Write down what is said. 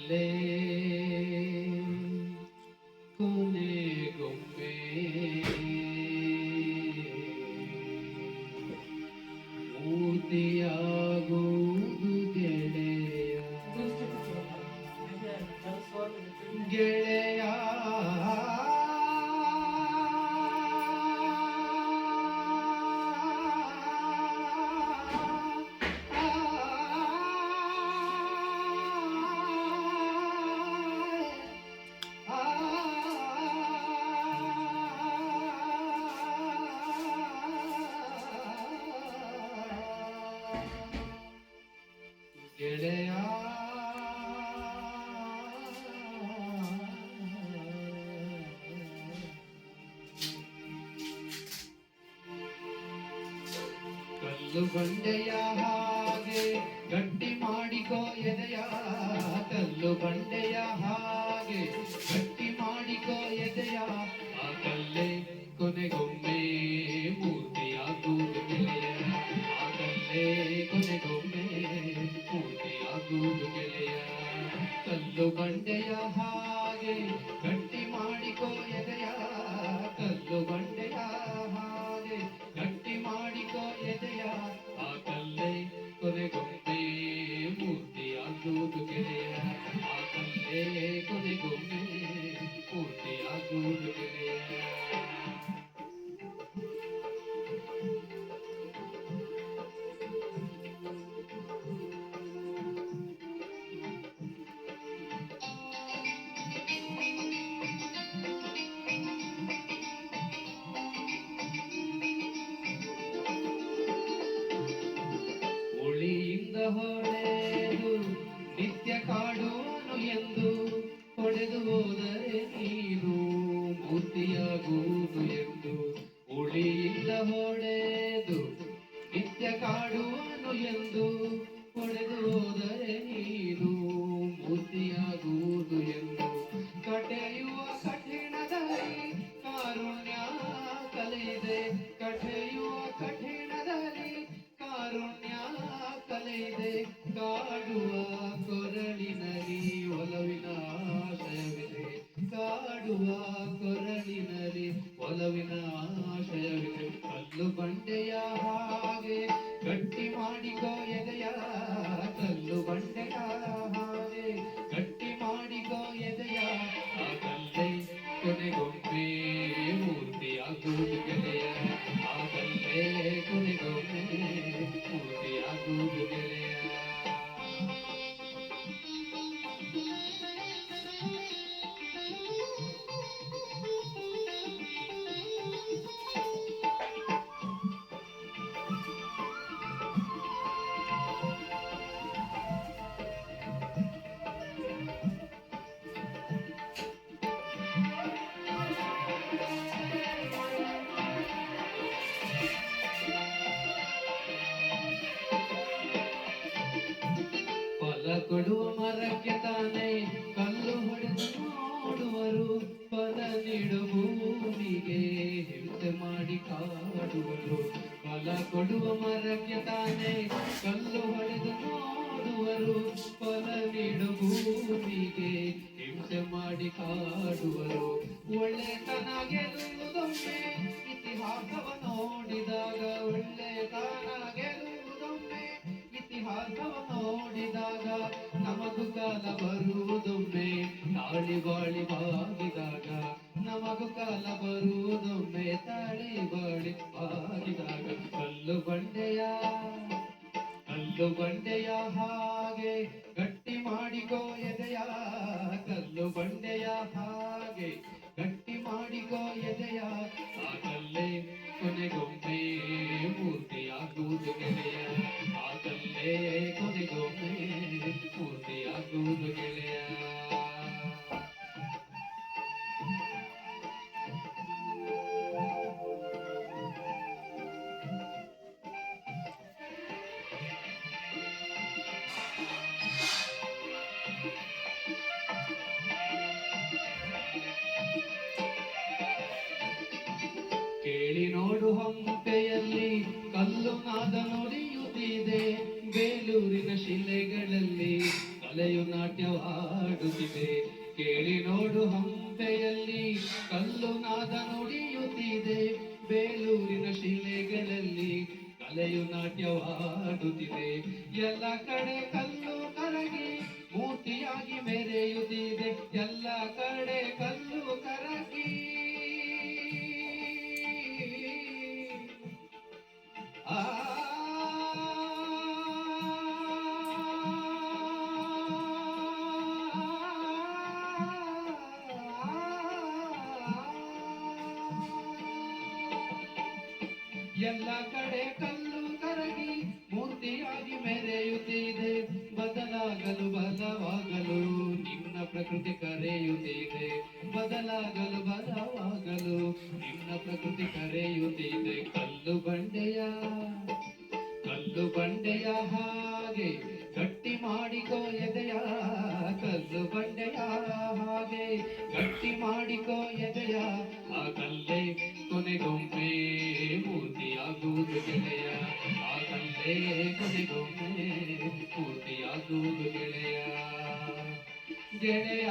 ಕಲ್ಲೆ ಕೊನೆಗೊಮ್ಮೆ ಮೂರ್ತಿಯಾಗುವುದು ಗೆಳೆಯ ಗೆಳೆಯ ಗೆಳೆಯ ಕಲ್ಲು ಬಂಡೆಯ ಹಾಗೆ ಗಟ್ಟಿ ಮಾಡಿಕೋ ಎದೆಯ ಕಲ್ಲು ಬಂಡೆಯ ಹಾಗೆ ಗಟ್ಟಿ ಮಾಡಿಕೋ ಎದೆಯ ಆ ಕಲ್ಲೇ ಕೊನೆಗೊಮ್ಮೆ ಮೂರ್ತಿಯಾಗುವುದು ಗೆಳೆಯ ಆ ಕಲ್ಲೇ ಕೊನೆಗೊಮ್ಮೆ ಮೂರ್ತಿಯಾಗುವುದು ಗೆಳೆಯ ಕಲ್ಲು ಬಂಡೆಯ ಹಾಗೆ ಗಟ್ಟಿ ಮಾಡಿಕೋ ಎದೆಯ ಕಲ್ಲು ಬಂಡೆಯ ಹಾಗೆ ಗಟ್ಟಿ ಮಾಡಿಕೋ ಎದೆಯ ಆ ಕಲ್ಲೇ ಕೊನೆಗೊಮ್ಮೆ ಮೂರ್ತಿಯಾಗುವುದು ಗೆಳೆಯ ಆ ಕಲ್ಲೇ ಕೊನೆಗೊಮ್ಮೆ ಮೂರ್ತಿಯಾಗುವುದು ಗೆಳೆಯ ಉಳಿಯಿಂದ ಹೊಡೆದು ನಿತ್ಯ ಕಾಡುವನು ಎಂದು ಹೊಡೆದು ಹೋದರೆ ನೀನು ಮೂರ್ತಿಯಾಗುವುದು ಎಂದು ಉಳಿಯಿಂದ ಹೊಡೆದು ನಿತ್ಯ ಕಾಡುವನು ಎಂದು ಹೊಡೆದು ಹೋದರೆ ನೀನು ಮೂರ್ತಿಯಾಗುವುದು ಎಂದು ಕಟೆಯುವ ಕಠಿಣದಲ್ಲಿ ಕಾರುಣ್ಯ ಕಲೆಯಿದೆ ಕಟೆಯುವ ಕಠಿಣದಲ್ಲಿ ಕಾರುಣ್ಯ ಕಲೆಯಿದೆ ಕಾಡುವ ಕೊರಳಿನಲ್ಲಿ ಒಲವಿನ ಆಶಯವಿದೆ ಕಾಡುವ ಕೊರಳಿನಲ್ಲಿ ಒಲವಿನ ಆಶಯವಿದೆ ಕಲ್ಲು ಬಂಡೆಯ ಹಾಗೆ ಗಟ್ಟಿ ಮಾಡಿಕೋ ಎದೆಯ ಕಲ್ಲು ಬಂಡೆಯ ಹಾಗೆ ಗಟ್ಟಿ ಮಾಡಿಕೋ ಎದೆಯ ಆ ಕಲ್ಲೇ ಕೊನೆಗೊಮ್ಮೆ ಮೂರ್ತಿಯಾಗುವುದು ಗೆಳೆಯ ಆ ಕಲ್ಲೇ ಕೊನೆಗೊಮ್ಮೆ ಮೂರ್ತಿಯಾಗುವುದು ಗೆಳೆಯ ಫಲ ಕೊಡುವ ಮರಕ್ಕೆ ತಾನೇ ಕಲ್ಲು ಹೊಡೆದು ನೋಡುವರು ಫಲ ನೀಡುವ ಭೂಮಿಗೆ ಹಿಂಸೆ ಮಾಡಿ ಕಾಡುವರು ಫಲ ಕೊಡುವ ಮರಕ್ಕೆ ತಾನೇ ಕಲ್ಲು ಹೊಡೆದು ನೋಡುವರು ಫಲ ನೀಡುವ ಭೂಮಿಗೆ ಹಿಂಸೆ ಮಾಡಿ ಕಾಡುವರು ಒಳ್ಳೆತನ ಗೆಲ್ಲುವುದೊಮ್ಮೆ ಇತಿಹಾಸವ ನೋಡಿದಾಗ ಒಳ್ಳೆತನ ಗೆಲ್ಲುವುದೊಮ್ಮೆ ಇತಿಹಾಸವ ನೋಡಿದಾಗ ನಮಗೂ ಕಾಲ ಬರುವುದೊಮ್ಮೆ ತಾಳಿ ಬಾಳಿ ಬಾಗಿದಾಗ ನಮಗೂ ಕಾಲ ಬರುವುದೊಮ್ಮೆ ತಾಳಿ ಬಾಳಿ ಬಾಗಿದಾಗ ಕಲ್ಲು ಬಂಡೆಯ ಹಾಗೆ ಗಟ್ಟಿ ಮಾಡಿಕೋ ಎದೆಯ ಕಲ್ಲು ಬಂಡೆಯ ಹಾಗೆ ಗಟ್ಟಿ ಮಾಡಿಕೋ ಎದೆಯ ಆ ಕಲ್ಲೇ ಕೊನೆಗೊಮ್ಮೆ ಮೂರ್ತಿಯಾಗುವುದು ಗೆಳೆಯ ಆ ಕಲ್ಲೇ ಕೊನೆಗೊಮ್ಮೆ ಮೂರ್ತಿಯಾಗುವುದು ಗೆಳೆಯ ಕೇಳಿ ನೋಡು ಹಂಪೆಯಲ್ಲಿ ಕಲ್ಲು ನಾದ ನುಡಿಯುತ್ತಿದೆ ಬೇಲೂರಿನ ಶಿಲೆಗಳಲ್ಲಿ ಕಲೆಯು ನಾಟ್ಯವಾಡುತ್ತಿದೆ. ಕೇಳಿ ನೋಡು ಹಂಪೆಯಲ್ಲಿ ಕಲ್ಲು ನಾದ ನುಡಿಯುತ್ತಿದೆ. ಬೇಲೂರಿನ ಶಿಲೆಗಳಲ್ಲಿ ಕಲೆಯು ನಾಟ್ಯವಾಡುತ್ತಿದೆ. ಎಲ್ಲ ಕಡೆ ಕಲ್ಲು ಕರಗಿ ಮೂರ್ತಿಯಾಗಿ ಮೆರೆಯುತ್ತಿದೆ. ಎಲ್ಲ ಕಡೆ ಕಲ್ಲು ಕರಗಿ ಆ ಎಲ್ಲ ಕಡೆ ಕಲ್ಲು ಕರಗಿ ಮೂರ್ತಿಯಾಗಿ ಮೆರೆಯುತ್ತಿದೆ. ಬದಲಾಗಲು ಬಲವಾಗಲು ನಿನ್ನ ಪ್ರಕೃತಿ ಕರೆಯುತ್ತಿದೆ. ಬದಲಾಗಲು ಬಲವಾಗಲು ನಿನ್ನ ಪ್ರಕೃತಿ ಕರೆಯುತ್ತಿದೆ. ಕಲ್ಲು ಬಂಡೆಯ ಹಾಗೆ ಗಟ್ಟಿ ಮಾಡಿಕೋ ಎದೆಯ. ಕಲ್ಲು ಬಂಡೆಯ ಹಾಗೆ ಗಟ್ಟಿ ಮಾಡಿಕೋ ಎದೆಯ. ಆ ಕಲ್ಲೇ ಕೊನೆಗೊಮ್ಮೆ ಮೂರ್ತಿಯಾಗುವುದು ಗೆಳೆಯ. ಆ ಕಲ್ಲೇ ಕೊನೆಗೊಮ್ಮೆ ಮೂರ್ತಿಯಾಗುವುದು ಗೆಳೆಯ. ಗೆಳೆಯ